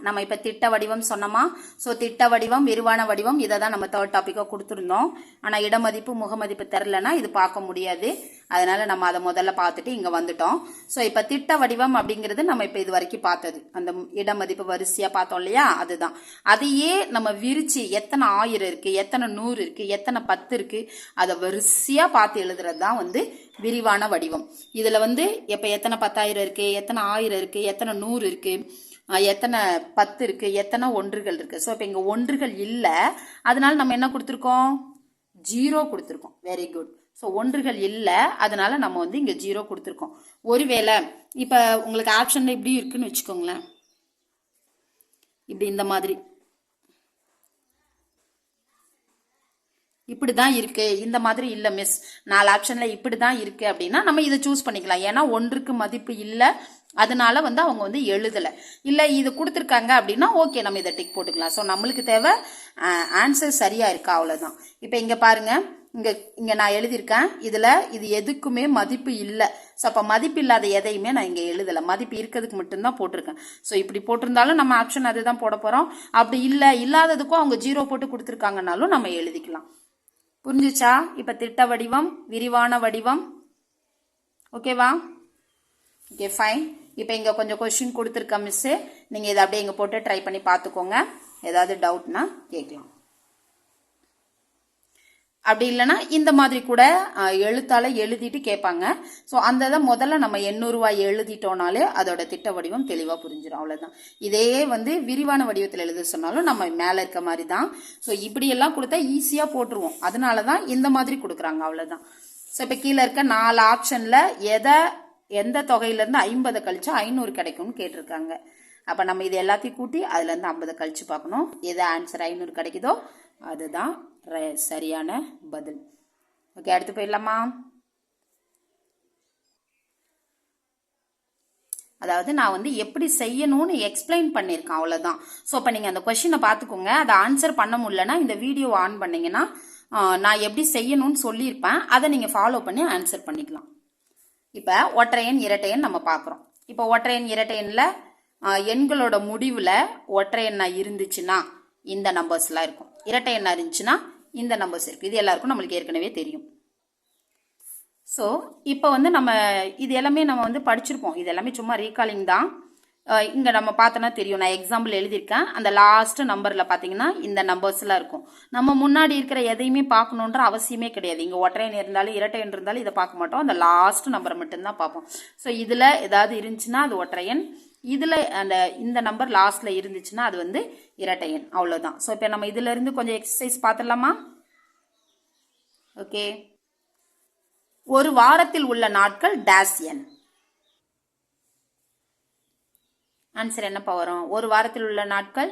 நம்ம இப்போ திட்ட வடிவம் சொன்னோமா? ஸோ திட்ட வடிவம், விரிவான வடிவம், இதை தான் நம்ம 3rd டாப்பிக்காக கொடுத்துருந்தோம். ஆனால் இடமதிப்பு முகமதிப்பு தெரிலனா இது பார்க்க முடியாது. அதனால நம்ம அதை முதல்ல பார்த்துட்டு இங்கே வந்துட்டோம். ஸோ இப்போ திட்ட வடிவம் அப்படிங்கிறது நம்ம இப்போ இது வரைக்கும் பார்த்தது, அந்த இடமதிப்பு வரிசையாக பார்த்தோம் இல்லையா, அதுதான். அதையே நம்ம விரிச்சு எத்தனை 1000 இருக்கு, எத்தனை 100 இருக்கு, எத்தனை 10 இருக்கு, அதை வரிசையாக பார்த்து எழுதுறது தான் வந்து விரிவான வடிவம். இதில் வந்து இப்போ எத்தனை 10,000 இருக்கு, எத்தனை 1000 இருக்கு, எத்தனை 100 இருக்கு, எத்தனை 10 இருக்கு, எத்தனை ஒன்றுகள் இருக்கு. ஸோ இப்போ இங்கே ஒன்றுகள் இல்லை, அதனால நம்ம என்ன கொடுத்துருக்கோம்? 0 கொடுத்துருக்கோம். Very good. ஸோ ஒன்றுகள் இல்லை, அதனால நம்ம வந்து இங்கே 0 கொடுத்துருக்கோம். ஒருவேளை இப்போ உங்களுக்கு ஆப்ஷன்ல இப்படி இருக்குன்னு வச்சுக்கோங்களேன், இப்படி இந்த மாதிரி இப்படி தான் இருக்கு, இந்த மாதிரி இல்லை மிஸ், 4 ஆப்ஷன்ல இப்படி தான் இருக்கு அப்படின்னா நம்ம இதை சூஸ் பண்ணிக்கலாம். ஏன்னா 1க்கு மதிப்பு இல்லை, அதனால வந்து அவங்க வந்து எழுதலை. இல்லை இது கொடுத்துருக்காங்க அப்படின்னா ஓகே, நம்ம இதை டிக் போட்டுக்கலாம். ஸோ நம்மளுக்கு தேவை ஆன்சர் சரியா இருக்கா, அவ்வளோதான். இப்போ இங்கே பாருங்க, இங்கே நான் எழுதியிருக்கேன், இதில் இது எதுக்குமே மதிப்பு இல்லை. ஸோ அப்போ மதிப்பு இல்லாத எதையுமே நான் இங்கே எழுதலை, மதிப்பு இருக்கிறதுக்கு மட்டும்தான் போட்டிருக்கேன். ஸோ இப்படி போட்டிருந்தாலும் நம்ம ஆப்ஷன் அதுதான் போட போகிறோம். அப்படி இல்லை, இல்லாததுக்கும் அவங்க 0 போட்டு கொடுத்துருக்காங்கனாலும் நம்ம எழுதிக்கலாம். புரிஞ்சுச்சா? இப்போ திட்ட வடிவம், விரிவான வடிவம். ஓகேவா? Okay, fine. இப்போ இங்கே கொஞ்சம் கொஸ்டின் கொடுத்துருக்க மிஸ்ஸு, நீங்கள் இதை அப்படியே இங்கே போட்டு ட்ரை பண்ணி பார்த்துக்கோங்க. ஏதாவது டவுட்னா கேட்கலாம். அப்படி இல்லைன்னா இந்த மாதிரி கூட எழுத்தால எழுதிட்டு கேட்பாங்க. ஸோ அந்த இதை முதல்ல நம்ம 800 ரூபாய் எழுதிட்டோம்னாலே அதோட திட்ட வடிவம் தெளிவாக புரிஞ்சிடும். அவ்வளோதான். இதே விரிவான வடிவத்தில் எழுத சொன்னாலும் நம்ம மேலே இருக்க மாதிரி தான். ஸோ இப்படியெல்லாம் கொடுத்தா ஈஸியாக போட்டுருவோம். அதனால தான் இந்த மாதிரி கொடுக்குறாங்க. அவ்வளோதான். ஸோ இப்போ கீழே இருக்க 4 ஆப்ஷனில் எந்த தொகையிலேருந்து 50 கழிச்சா 500 கிடைக்கும்னு கேட்டிருக்காங்க. அப்போ நம்ம இது எல்லாத்தையும் கூட்டி அதுலேருந்து 50 கழிச்சு பார்க்கணும். எது ஆன்சர் 500 கிடைக்குதோ அதுதான் சரியான பதில். ஓகே, அடுத்து போயிடலாமா? அதாவது நான் எப்படி செய்யணும்னு எக்ஸ்பிளைன் பண்ணியிருக்கேன். அவ்வளோதான். ஸோ இப்போ நீங்கள் அந்த கொஸ்டினை பார்த்துக்கோங்க. அதை ஆன்சர் பண்ண முடியலன்னா இந்த வீடியோ ஆன் பண்ணிங்கன்னா நான் எப்படி செய்யணும்னு சொல்லியிருப்பேன். அதை நீங்கள் ஃபாலோ பண்ணி ஆன்சர் பண்ணிக்கலாம். இப்போ ஒற்றையன் இரட்டையன் நம்ம பார்க்குறோம். இப்போ ஒற்றையன் இரட்டையனில் எண்களோட முடிவில் ஒற்றையன்னா இருந்துச்சுன்னா இந்த நம்பர்ஸ்லாம் இருக்கும். இரட்டையன்னா இருந்துச்சுன்னா இந்த நம்பர்ஸ் இருக்குது. இது எல்லாருக்கும் நம்மளுக்கு ஏற்கனவே தெரியும். ஸோ இப்போ நம்ம இது எல்லாமே நம்ம படிச்சிருப்போம். இது எல்லாமே சும்மா ரீகாலிங் தான். இங்கே நம்ம பார்த்தோன்னா தெரியும். நான் எக்ஸாம்பிள் எழுதியிருக்கேன். அந்த லாஸ்ட் நம்பரில் பார்த்தீங்கன்னா இந்த நம்பர்ஸ்லாம் இருக்கும். நம்ம முன்னாடி இருக்கிற எதையுமே பார்க்கணுன்ற அவசியமே கிடையாது. இங்கே ஒற்றையன் இருந்தாலும் இரட்டையன் இருந்தாலும் இதை பார்க்க மாட்டோம். அந்த லாஸ்ட் நம்பரை மட்டும்தான் பார்ப்போம். ஸோ இதில் ஏதாவது இருந்துச்சுன்னா அது ஒற்றையன், இதில் இந்த நம்பர் லாஸ்ட்ல இருந்துச்சுன்னா அது இரட்டையன். அவ்வளோதான். ஸோ இப்போ நம்ம இதுல இருந்து கொஞ்சம் எக்ஸசைஸ் பார்த்துடலாமா? ஓகே. ஒரு வாரத்தில் உள்ள நாட்கள் டேஸ் என். ஆன்சர் என்னப்பா வரும்? ஒரு வாரத்தில் உள்ள நாட்கள்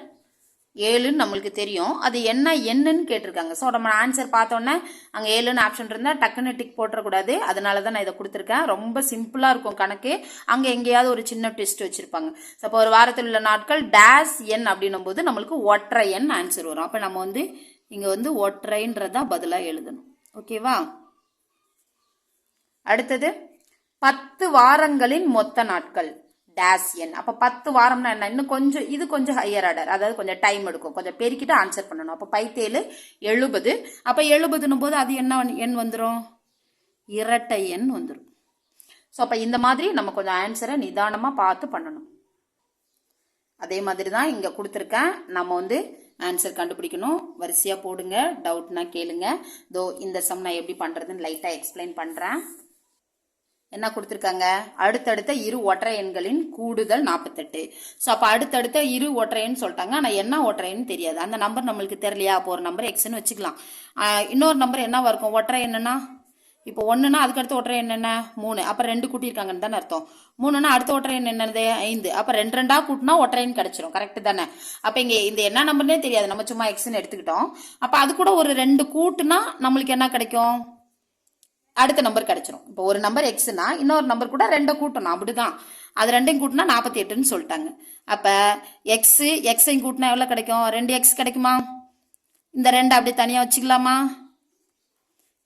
7ன்னு நம்மளுக்கு தெரியும். அது என்னன்னு கேட்டிருக்காங்க. ஸோ நம்ம ஆன்சர் பார்த்தோன்னே அங்கே 7ன்னு ஆப்ஷன் இருந்தால் டக்குன்னு டிக் போட்டுறக்கூடாது. அதனால தான் நான் இதை கொடுத்துருக்கேன். ரொம்ப சிம்பிளாக இருக்கும் கணக்கு. அங்கே எங்கேயாவது ஒரு சின்ன டெஸ்ட் வச்சுருப்பாங்க. ஸோ அப்போ ஒரு வாரத்தில் உள்ள நாட்கள் டேஸ் என் அப்படின்னும் போது நம்மளுக்கு ஒற்றையன் ஆன்சர் வரும். அப்போ நம்ம இங்கே ஒற்றைன்றதான் பதிலாக எழுதணும். ஓகேவா? அடுத்தது 10 வாரங்களின் மொத்த நாட்கள் டேஸ் என். அப்போ 10 வாரம்னா என்ன? இன்னும் கொஞ்சம் இது கொஞ்சம் ஹையர் ஆர்டர். அதாவது கொஞ்சம் டைம் எடுக்கும். கொஞ்சம் பெருக்கிட்டு ஆன்சர் பண்ணணும். அப்போ 5 7 70. அப்போ 70ன்னும் போது அது என்ன எண் வந்துடும்? இரட்டை எண் வந்துடும். ஸோ அப்போ இந்த மாதிரி நம்ம கொஞ்சம் ஆன்சரை நிதானமாக பார்த்து பண்ணணும். அதே மாதிரி தான் இங்கே கொடுத்துருக்கேன். நம்ம ஆன்சர் கண்டுபிடிக்கணும். வரிசையாக போடுங்க. டவுட்னா கேளுங்க. இந்த சம் நான் எப்படி பண்ணுறதுன்னு லைட்டாக எக்ஸ்பிளைன் பண்ணுறேன். என்ன கொடுத்துருக்காங்க? அடுத்தடுத்த இரு ஒற்றை எண்களின் கூடுதல் 48. ஸோ அப்போ அடுத்தடுத்த இரு ஒற்றையன்னு சொல்லிட்டாங்க. ஆனால் என்ன ஒற்றையன்னு தெரியாது. அந்த நம்பர் நம்மளுக்கு தெரியலையா? அப்போ ஒரு நம்பர் எக்ஸ்ன்னு வச்சுக்கலாம். இன்னொரு நம்பர் என்னவா இருக்கும்? ஒற்றை என்னன்னா இப்போ 1ன்னா அதுக்கடுத்த ஒற்றை என்னென்ன 3. அப்போ 2 கூட்டியிருக்காங்கன்னு தானே அர்த்தம். 3ன்னா அடுத்த ஒற்றை என்னது 5. அப்போ 2 2 கூட்டினா ஒற்றைன்னு கிடைச்சிரும். கரெக்டு தானே? அப்போ இங்கே இந்த என்ன நம்பர்னே தெரியாது. நம்ம சும்மா எக்ஸ்ன்னு எடுத்துக்கிட்டோம். அப்போ அது கூட ஒரு 2 கூட்டுனா நம்மளுக்கு என்ன கிடைக்கும்? அடுத்த நம்பர் கிடைச்சிரும். இப்போ ஒரு நம்பர் எக்ஸ்னா இன்னொரு நம்பர் கூட 2 கூட்டணும். அப்படிதான். அது 2 கூட்டினா 48ன்னு சொல்லிட்டாங்க. அப்போ எக்ஸையும் கூட்டினா எவ்வளோ கிடைக்கும்? 2x கிடைக்குமா? இந்த 2 அப்படியே தனியாக வச்சுக்கலாமா?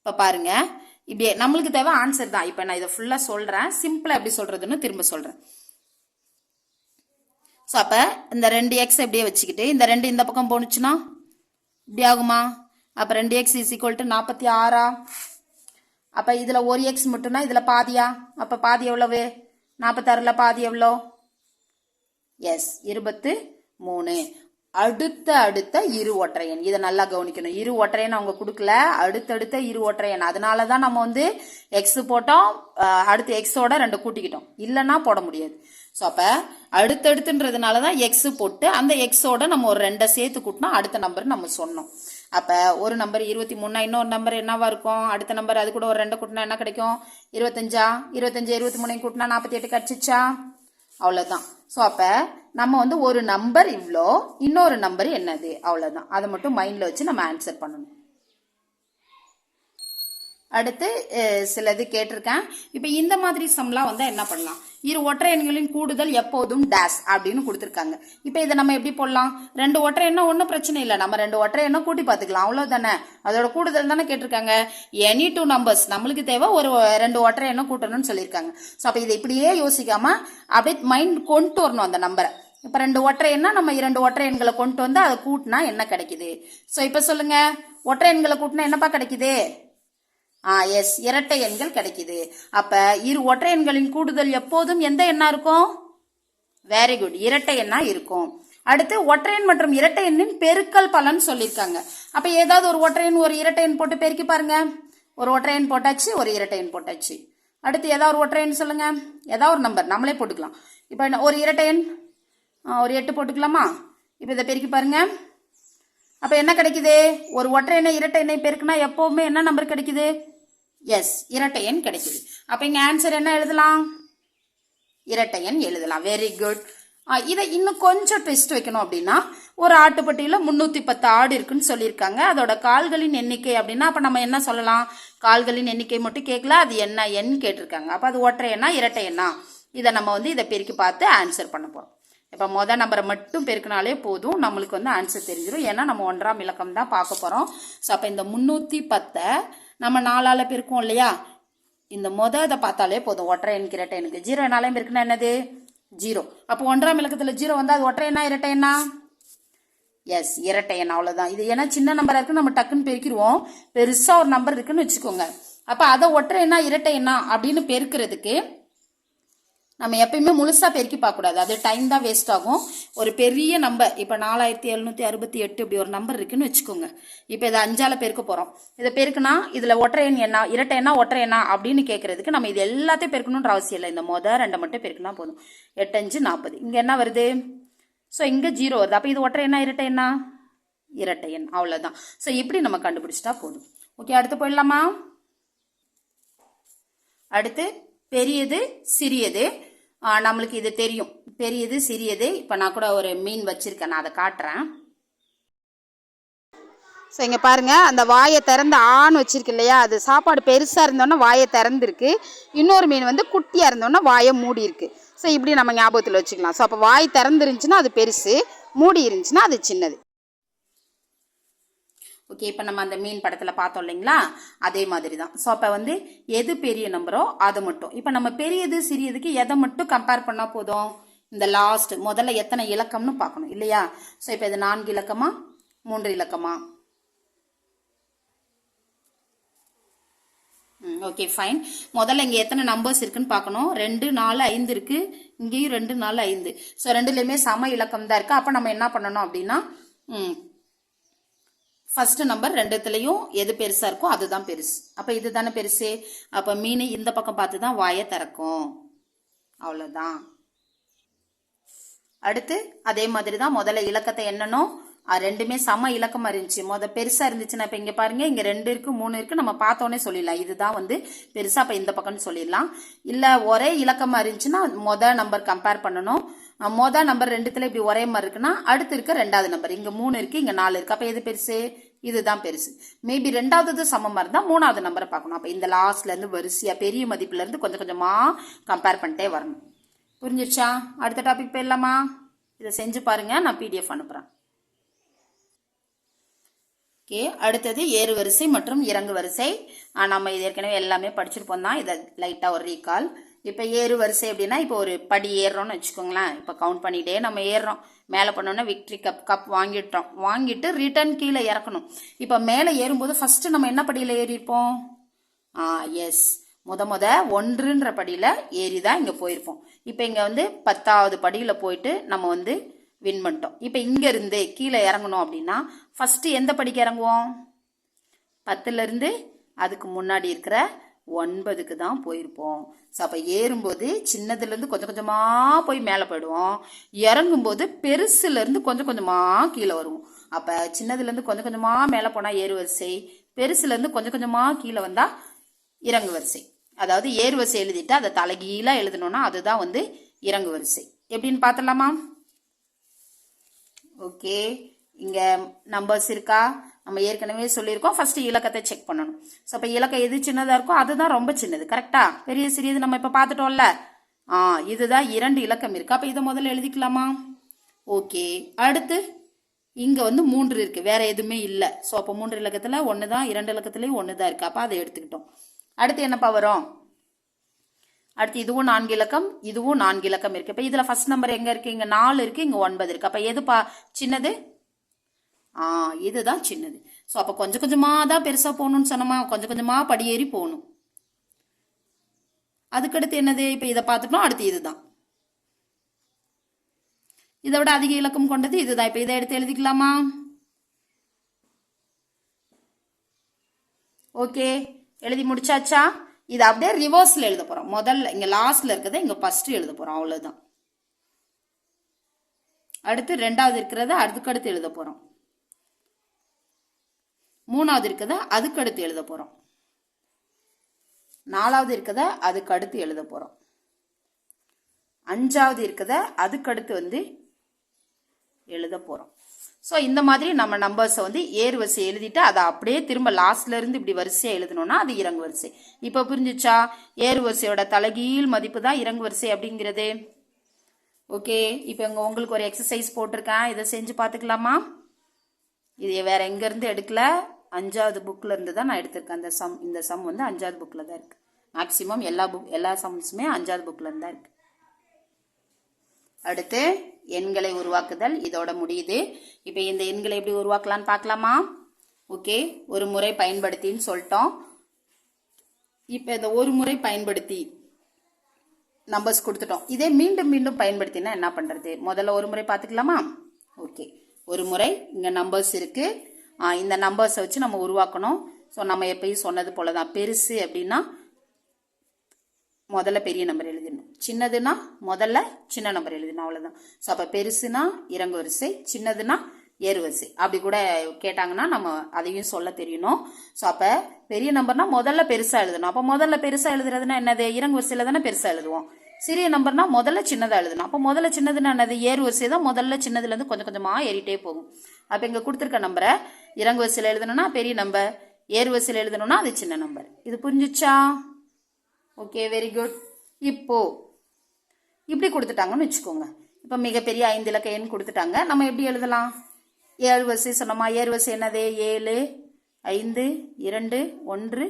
இப்போ பாருங்க, இப்படியே நம்மளுக்கு தேவை ஆன்சர் தான். இப்போ நான் இதை ஃபுல்லாக சொல்கிறேன். சிம்பிளாக எப்படி சொல்கிறதுன்னு திரும்ப சொல்கிறேன். ஸோ அப்போ இந்த 2x எப்படியே வச்சுக்கிட்டு இந்த 2 இந்த பக்கம் போணுச்சுன்னா இப்படி ஆகுமா? அப்போ 2x = 46. அப்போ இதில் ஒரு எக்ஸ் மட்டும்னா இதில் பாதியா? அப்போ பாதி எவ்வளவு? 46ல் பாதி எவ்வளோ? எஸ், 23. அடுத்த இரு ஒற்றையன். இதை நல்லா கவனிக்கணும். இரு ஒற்றையன் அவங்க கொடுக்கல, அடுத்தடுத்த இரு ஒற்றையன். அதனால தான் நம்ம எக்ஸ் போட்டோம், அடுத்து எக்ஸோட 2 கூட்டிக்கிட்டோம். இல்லைன்னா போட முடியாது. ஸோ அப்போ அடுத்தடுத்துன்றதுனால தான் எக்ஸ் போட்டு அந்த எக்ஸோட நம்ம ஒரு 2 சேர்த்து கூட்டினா அடுத்த நம்பர் நம்ம சொன்னோம். அப்போ ஒரு நம்பர் 23, இன்னொரு நம்பர் என்னவா இருக்கும்? அடுத்த நம்பர் அது கூட ஒரு 2 கூட்டினா என்ன கிடைக்கும்? 25. 23 கூட்டினா 48 கிடைச்சிச்சா? அவ்வளோதான். ஸோ அப்போ நம்ம ஒரு நம்பர் இவ்வளோ, இன்னொரு நம்பர் என்னது, அவ்வளோதான். அதை மட்டும் மைண்டில் வச்சு நம்ம ஆன்சர் பண்ணணும். அடுத்து சிலது கேட்டிருக்கேன். இப்போ இந்த மாதிரி சம்லாம் என்ன பண்ணலாம்? இரு ஒற்றை எண்களின் கூடுதல் எப்போதும் டேஸ் அப்படின்னு கொடுத்துருக்காங்க. இப்போ இதை நம்ம எப்படி போடலாம்? 2 ஒற்றை எண்ணம் ஒன்றும் பிரச்சனை இல்லை. நம்ம 2 ஒற்றை எண்ணம் கூட்டி பார்த்துக்கலாம். அவ்வளோதானே? அதோட கூடுதல் தானே கேட்டிருக்காங்க. எனி 2 நம்பர்ஸ் நம்மளுக்கு தேவை ஒரு 2 ஒற்றை எண்ணம் கூட்டணும்னு சொல்லியிருக்காங்க. ஸோ அப்போ இதை இப்படியே யோசிக்காம அப்படியே மைண்ட் கொண்டு வரணும் அந்த நம்பரை. இப்போ 2 ஒற்றை எண்ணா நம்ம 2 ஒற்றை எண்களை கொண்டு வந்து அதை கூட்டினா என்ன கிடைக்குது? ஸோ இப்போ சொல்லுங்க, ஒற்றை எண்களை கூட்டினா என்னப்பா கிடைக்குது? எஸ், இரட்டை எண்கள் கிடைக்குது. அப்ப இரு ஒற்றை எண்களின் கூடுதல் எப்போதும் எந்த எண்ணா இருக்கும்? வெரி குட், இரட்டை எண்ணா இருக்கும். அடுத்து ஒற்றை எண் மற்றும் இரட்டை எண்ணின் பெருக்கல் பலன் சொல்லியிருக்காங்க. அப்ப ஏதாவது ஒரு ஒற்றை எண் ஒரு இரட்டை எண் போட்டு பெருக்கி பாருங்க. ஒரு ஒற்றை எண் போட்டாச்சு, ஒரு இரட்டை எண் போட்டாச்சு. அடுத்து ஏதாவது ஒரு ஒற்றை எண் சொல்லுங்க. ஏதாவது ஒரு நம்பர் நம்மளே போட்டுக்கலாம். இப்போ ஒரு இரட்டை எண் ஒரு 8 போட்டுக்கலாமா? இப்போ இதை பெருக்கி பாருங்க. அப்ப என்ன கிடைக்குது? ஒரு ஒற்றை எண்ணை இரட்டை எண்ணை பெருக்குனா எப்பவுமே என்ன நம்பர் கிடைக்குது? எஸ், இரட்டை எண் கிடைக்குது. அப்ப இங்க ஆன்சர் என்ன எழுதலாம்? இரட்டை எண் எழுதலாம். Very good. இதை இன்னும் கொஞ்சம் ட்விஸ்ட் வைக்கணும் அப்படின்னா, ஒரு ஆட்டுப்பட்டியில 310 ஆடு இருக்குன்னு சொல்லியிருக்காங்க. அதோட கால்களின் எண்ணிக்கை அப்படின்னா அப்ப நம்ம என்ன சொல்லலாம்? கால்களின் எண்ணிக்கை மட்டும் கேட்கல, அது என்ன எண் கேட்டிருக்காங்க. அப்ப அது ஒற்றை எண்ணா இரட்டை எண்ணா? இதை நம்ம வந்து இதை பெருக்கி பார்த்து ஆன்சர் பண்ண போறோம். இப்போ மொதல் நம்பரை மட்டும் பெருக்கினாலே போதும், நம்மளுக்கு வந்து ஆன்சர் தெரிஞ்சிடும். ஏன்னா நம்ம 1ஆம் இலக்கம் தான் பார்க்க போகிறோம். ஸோ அப்போ இந்த 310 நம்ம 4ஆல் பெருக்குவோம் இல்லையா? இந்த இதை பார்த்தாலே போதும். ஒற்றை எண் இரட்டை எண்ணுக்கு 0 நாளையும் பெருக்குனா என்னது? 0. அப்போ 1ஆம் இலக்கத்தில் 0 வந்தால் அது ஒற்றை எண்ணா இரட்டை எண்ணா? எஸ், இரட்டை எண். அவ்வளோதான். இது ஏன்னா சின்ன நம்பராக இருக்கு, நம்ம டக்குன்னு பெருக்கிடுவோம். பெருசாக ஒரு நம்பர் இருக்குன்னு வச்சுக்கோங்க. அப்போ அதை ஒற்றை எண்ணா இரட்டை எண்ணா அப்படின்னு பெருக்கிறதுக்கு நம்ம எப்பயுமே முழுசா பெருக்கி பார்க்கக்கூடாது. அது டைம் தான் வேஸ்ட் ஆகும். ஒரு பெரிய நம்பர் இப்போ 4768 இப்படி ஒரு நம்பர் இருக்குன்னு வச்சுக்கோங்க. இப்போ இதை 5ஆல் பெருக்க போகிறோம். இதை பெருக்குனா இதில் ஒற்றை எண் என்ன, இரட்டை எண்ணா, ஒற்றை எண்ணா அப்படின்னு கேட்கறதுக்கு நம்ம இது எல்லாத்தையும் பெருக்கணுன்ற அவசியம் இல்லை. இந்த மொதல் 2 மட்டும் பெருக்குனா போதும். 8 5 40. இங்கே என்ன வருது? ஸோ இங்கே 0 வருது. அப்போ இது ஒற்றை எண்ணா இரட்டை எண்ணா? இரட்டை எண். அவ்வளோதான். ஸோ இப்படி நம்ம கண்டுபிடிச்சிட்டா போதும். ஓகே, அடுத்து போயிடலாமா? அடுத்து பெரியது சிறியது. நம்மளுக்கு இது தெரியும், பெரியது சிறியது. இப்போ நான் கூட ஒரு மீன் வச்சிருக்கேன், நான் அதை காட்டுறேன். ஸோ இங்கே பாருங்க, அந்த வாயை திறந்து ஆண் வச்சிருக்கு இல்லையா? அது சாப்பாடு பெருசாக இருந்தோன்னா வாயை திறந்துருக்கு. இன்னொரு மீன் வந்து குட்டியாக இருந்தோன்னா வாயை மூடி இருக்கு. ஸோ இப்படி நம்ம ஞாபகத்தில் வச்சுக்கலாம். ஸோ அப்போ வாய் திறந்துருந்துச்சுன்னா அது பெருசு, மூடி இருந்துச்சுன்னா அது சின்னது. ஓகே, இப்போ நம்ம அந்த மீன் படத்தில் பார்த்தோம் இல்லைங்களா? அதே மாதிரி தான். ஸோ அப்போ வந்து எது பெரிய நம்பரோ அதை மட்டும், இப்போ நம்ம பெரியது சிறியதுக்கு எதை மட்டும் கம்பேர் பண்ணால் போதும்? இந்த லாஸ்ட் முதல்ல எத்தனை இலக்கம்னு பார்க்கணும் இல்லையா? ஸோ இப்போ இது 4 இலக்கமா 3 இலக்கமா? Okay fine. முதல்ல இங்கே எத்தனை நம்பர்ஸ் இருக்குன்னு பார்க்கணும். 2 4 5 இருக்கு. இங்கேயும் 2 4 5. ஸோ ரெண்டுலேயுமே சம இலக்கம் தான் இருக்கு. அப்போ நம்ம என்ன பண்ணணும் அப்படின்னா, ஃபர்ஸ்ட் நம்பர் ரெண்டுத்துலையும் எது பெருசா இருக்கோ அதுதான் பெருசு. அப்ப இதுதானே பெருசு. அப்ப மீன் இந்த பக்கம் பார்த்து தான் வாயை திறக்கும். அவ்வளவுதான். அடுத்து அதே மாதிரி தான் முதல்ல இலக்கத்தை எண்ணணும். ரெண்டுமே சம இலக்கமா இருந்துச்சு. பெருசா இருந்துச்சுன்னா இப்ப இங்க பாருங்க, இங்க 2 இருக்கு 3 இருக்கு, நம்ம பார்த்தோன்னே சொல்லிடலாம் இதுதான் வந்து பெருசா. அப்ப இந்த பக்கம்னு சொல்லிடலாம். இல்ல ஒரே இலக்கமா இருந்துச்சுன்னா நம்பர் கம்பேர் பண்ணணும். நம்பர் ரெண்டுத்துல இப்படி ஒரே மாதிரி இருக்குன்னா அடுத்து இருக்க 2வது நம்பர், இங்க 3 இருக்கு இங்க 4 இருக்கு, அப்ப எது பெருசு? இதுதான் பெருசு. மேபி 2வது சமமா இருந்தா 3வது நம்பரை பார்க்கணும். அப்ப இந்த லாஸ்ட்ல இருந்து வரிசையா பெரிய மதிப்புல இருந்து கொஞ்சம் கொஞ்சமா கம்பேர் பண்ணிட்டே வரணும். புரிஞ்சிருச்சா? அடுத்த டாபிக் போயிடலாமா? இதை செஞ்சு பாருங்க, நான் PDF அனுப்புறேன். ஓகே, அடுத்தது ஏறு வரிசை மற்றும் இறங்கு வரிசை. நம்ம இது ஏற்கனவே எல்லாமே படிச்சிருப்போம் தான். இதை லைட்டா ஒரு ரீகால். இப்போ ஏறு வரிசை அப்படின்னா, இப்போ ஒரு படி ஏறுறோம்னு வச்சுக்கோங்களேன். இப்போ கவுண்ட் பண்ணிட்டே நம்ம ஏறுறோம். மேலே பண்ணோன்னா விக்ட்ரி கப் வாங்கிட்டோம். வாங்கிட்டு ரிட்டர்ன் கீழே இறக்கணும். இப்போ மேலே ஏறும்போது ஃபர்ஸ்ட் நம்ம என்ன படியில் ஏறியிருப்போம்? எஸ், முத 1ன்ற படியில் ஏறி தான் இங்கே போயிருப்போம். இப்போ இங்கே வந்து 10வது படியில் போயிட்டு நம்ம வந்து வின் பண்ணிட்டோம். இப்போ இங்கேருந்து கீழே இறங்கணும் அப்படின்னா ஃபர்ஸ்ட் எந்த படிக்கு இறங்குவோம்? 10லேருந்து அதுக்கு முன்னாடி இருக்கிற 9க்கு தான் போயிருப்போம். ஸோ அப்போ ஏறும்போது சின்னதுலேருந்து கொஞ்சம் கொஞ்சமாக போய் மேலே போயிடுவோம். இறங்கும்போது பெருசுலேருந்து கொஞ்சம் கொஞ்சமாக கீழே வருவோம். அப்போ சின்னதுலேருந்து கொஞ்சம் கொஞ்சமாக மேலே போனால் ஏறு வரிசை, பெருசுலேருந்து கொஞ்சம் கொஞ்சமாக கீழே வந்தால் இறங்கு வரிசை. அதாவது ஏறு வரிசை எழுதிட்டு அதை தலைகீழாக எழுதணும்னா அதுதான் வந்து இறங்கு வரிசை. எப்படின்னு பார்த்துடலாமா? ஓகே, இங்கே நம்பர்ஸ் இருக்கா? நம்ம ஏற்கனவே சொல்லியிருக்கோம், ஃபர்ஸ்ட் இலக்கத்தை செக் பண்ணணும். ஸோ அப்போ இலக்கம் எது சின்னதாக இருக்கோ அதுதான் ரொம்ப சின்னது. கரெக்டா? பெரிய சிறியது நம்ம இப்போ பார்த்துட்டோம்ல. இதுதான் 2 இலக்கம் இருக்கு. அப்போ இதை முதல்ல எழுதிக்கலாமா? ஓகே, அடுத்து இங்கே வந்து 3 இருக்கு, வேற எதுவுமே இல்லை. ஸோ அப்போ 3 இலக்கத்தில் 1 தான், 2 இலக்கத்துலேயும் 1 தான் இருக்கு. அப்போ அதை எடுத்துக்கிட்டோம். அடுத்து என்னப்பா வரும்? அடுத்து இதுவும் 4 இலக்கம், இதுவும் 4 இலக்கம் இருக்கு. இப்போ இதில் ஃபர்ஸ்ட் நம்பர் எங்கே இருக்கு? இங்கே 4 இருக்கு, இங்கே 9 இருக்கு. அப்போ எதுப்பா சின்னது? இதுதான் சின்னது. ஸோ அப்போ கொஞ்சம் கொஞ்சமாக தான் பெருசாக போகணும்னு சொன்னோமா, கொஞ்சம் கொஞ்சமாக படியேறி போகணும். அதுக்கடுத்து என்னது? இப்போ இதை பார்த்துட்டோம், அடுத்து இதுதான். இதை விட அதிக இலக்கம் கொண்டது இதுதான். இப்போ இதை எடுத்து எழுதிக்கலாமா? ஓகே, எழுதி முடிச்சாச்சா? இது அப்படியே ரிவர்ஸ்ல எழுத போறோம். முதல்ல இங்க லாஸ்ட்ல இருக்கிறத இங்க ஃபர்ஸ்ட் எழுத போறோம், அவ்வளவுதான். அடுத்து ரெண்டாவது இருக்கிறத அதுக்கடுத்து எழுத போறோம். மூணாவது இருக்கிறத அதுக்கடுத்து எழுத போறோம். நாலாவது இருக்கிறத அதுக்கடுத்து எழுத போறோம். அஞ்சாவது இருக்கிறத அதுக்கடுத்து வந்து எழுத போறோம். ஸோ இந்த மாதிரி நம்ம நம்பர்ஸை வந்து ஏறு வரிசை எழுதிட்டு அதை அப்படியே திரும்ப லாஸ்ட்ல இருந்து இப்படி வரிசையா எழுதணும்னா அது இறங்கு வரிசை. இப்போ புரிஞ்சுச்சா? ஏறு வரிசையோட தலைகீழ் மதிப்பு தான் இறங்கு வரிசை அப்படிங்கிறது. ஓகே, இப்போ உங்களுக்கு ஒரு எக்ஸசைஸ் போட்டிருக்கேன், இதை செஞ்சு பார்த்துக்கலாமா? இது வேற எங்க இருந்து எடுக்கல, 5வது புக்ல இருந்து தான் நான் எடுத்திருக்கேன். இந்த சம் வந்து 5வது புக்ல தான் இருக்கு. மேக்சிமம் எல்லா சம்ஸுமே 5வது புக்ல இருந்து தான் இருக்கு. அடுத்து எண்களை உருவாக்குதல் இதோட முடியுது. இப்போ இந்த எண்களை எப்படி உருவாக்கலாம்னு பார்க்கலாமா? ஓகே, ஒரு முறை பயன்படுத்தின்னு சொல்லிட்டோம். இப்போ இந்த ஒரு முறை பயன்படுத்தி நம்பர்ஸ் கொடுத்துட்டோம். இதே மீண்டும் மீண்டும் பயன்படுத்தினா என்ன பண்றது? முதல்ல ஒரு முறை பார்த்துக்கலாமா? ஓகே, ஒரு முறை இங்க நம்பர்ஸ் இருக்கு. இந்த நம்பர்ஸை வச்சு நம்ம உருவாக்கணும். ஸோ நம்ம எப்பயும் சொன்னது போலதான், பெருசு அப்படின்னா முதல்ல பெரிய நம்பர் எழுதிடணும், சின்னதுன்னா முதல்ல சின்ன நம்பர் எழுதணும், அவ்வளவுதான். ஸோ அப்போ பெருசுனா இறங்கு வரிசை, சின்னதுன்னா ஏறு வரிசை. அப்படி கூட கேட்டாங்கன்னா நம்ம அதையும் சொல்ல தெரியணும். ஸோ அப்போ பெரிய நம்பர்னா முதல்ல பெருசா எழுதணும். அப்போ முதல்ல பெருசா எழுதுறதுன்னா என்னது? இறங்கு வரிசையில தானே பெருசா எழுதுவோம். சிறிய நம்பர்னா முதல்ல சின்னதா எழுதணும். அப்போ முதல்ல சின்னதுன்னா என்னது? ஏறு வரிசை தான். முதல்ல சின்னதுல இருந்து கொஞ்சம் கொஞ்சமா ஏறிட்டே போகும். அப்போ இங்க கொடுத்துருக்க நம்பரை இறங்கு வரிசையில எழுதணும்னா பெரிய நம்பர், ஏறு வரிசையில எழுதணும்னா அது சின்ன நம்பர். இது புரிஞ்சுச்சா? Okay, very good. இப்போ இப்படி கொடுத்துட்டாங்கன்னு வச்சுக்கோங்க. இப்போ மிகப்பெரிய 5 இலக்க எண் கொடுத்துட்டாங்க. நம்ம எப்படி எழுதலாம்? ஏழு வரிசை சொன்னோமா? ஏறு வரிசை என்னது? 7 5 2 1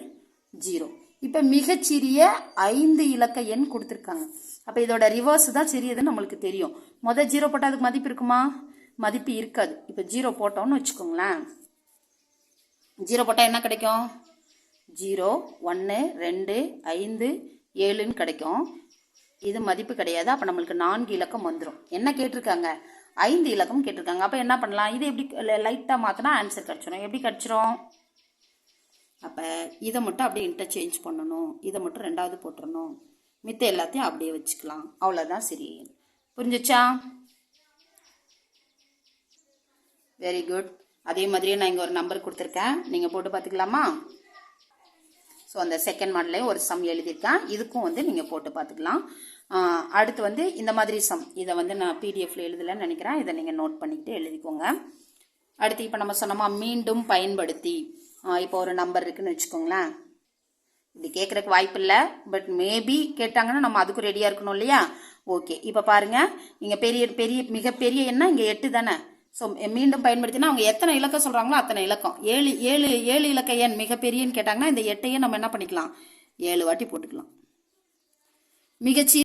0. இப்போ மிகச்சிறிய 5 இலக்க எண் கொடுத்துருக்காங்க. அப்போ இதோட ரிவர்ஸ் தான் சிறியதுன்னு நம்மளுக்கு தெரியும். முதல் 0 போட்டால் அதுக்கு மதிப்பு இருக்குமா? மதிப்பு இருக்காது. இப்போ 0 போட்டோம்னு வச்சுக்கோங்களேன். 0 போட்டால் என்ன கிடைக்கும்? 0 1 2 5 7ன்னு கிடைக்கும். இது மதிப்பு கிடையாது. அப்போ நம்மளுக்கு 4 இலக்கம் வந்துடும். என்ன கேட்டிருக்காங்க? 5 இலக்கம் கேட்டிருக்காங்க. அப்போ என்ன பண்ணலாம்? இது எப்படி லைட்டாக மாற்றினா ஆன்சர் கிடச்சிடும். எப்படி கிடச்சிரும்? அப்போ இதை மட்டும் அப்படியே இன்டர்சேஞ்ச் பண்ணணும், இதை மட்டும் ரெண்டாவது போட்டுறணும், மித்த எல்லாத்தையும் அப்படியே வச்சுக்கலாம். அவ்வளோதான் சரி. புரிஞ்சிச்சா? Very good. அதே மாதிரியே நான் இங்கே ஒரு நம்பர் கொடுத்துருக்கேன், நீங்கள் போட்டு பார்த்துக்கலாமா? ஸோ அந்த செகண்ட் மாடலையும் ஒரு சம் எழுதியிருக்கேன், இதுக்கும் வந்து நீங்கள் போட்டு பார்த்துக்கலாம். அடுத்து வந்து இந்த மாதிரி சம், இதை வந்து நான் பிடிஎஃப்ல எழுதலைன்னு நினைக்கிறேன், இதை நீங்கள் நோட் பண்ணிக்கிட்டு எழுதிக்கோங்க. அடுத்து இப்போ நம்ம சொன்னோமா மீண்டும் பயன்படுத்தி, இப்போ ஒரு நம்பர் இருக்குன்னு வச்சுக்கோங்களேன். இப்படி கேட்குறக்கு வாய்ப்பு இல்லை, பட் மேபி கேட்டாங்கன்னா நம்ம அதுக்கும் ரெடியாக இருக்கணும் இல்லையா? ஓகே, இப்போ பாருங்க, இங்கே மிகப்பெரிய எண்ணா இங்கே 8 தானே. ஸோ மீண்டும் பயன்படுத்தினா அவங்க எத்தனை இலக்கம் சொல்கிறாங்களோ அத்தனை இலக்கம். 7 இலக்க எண் மிகப்பெரியன்னு கேட்டாங்கன்னா இந்த 8ஐயும் நம்ம என்ன பண்ணிக்கலாம்? 7 வாட்டி போட்டுக்கலாம். மிகச்சி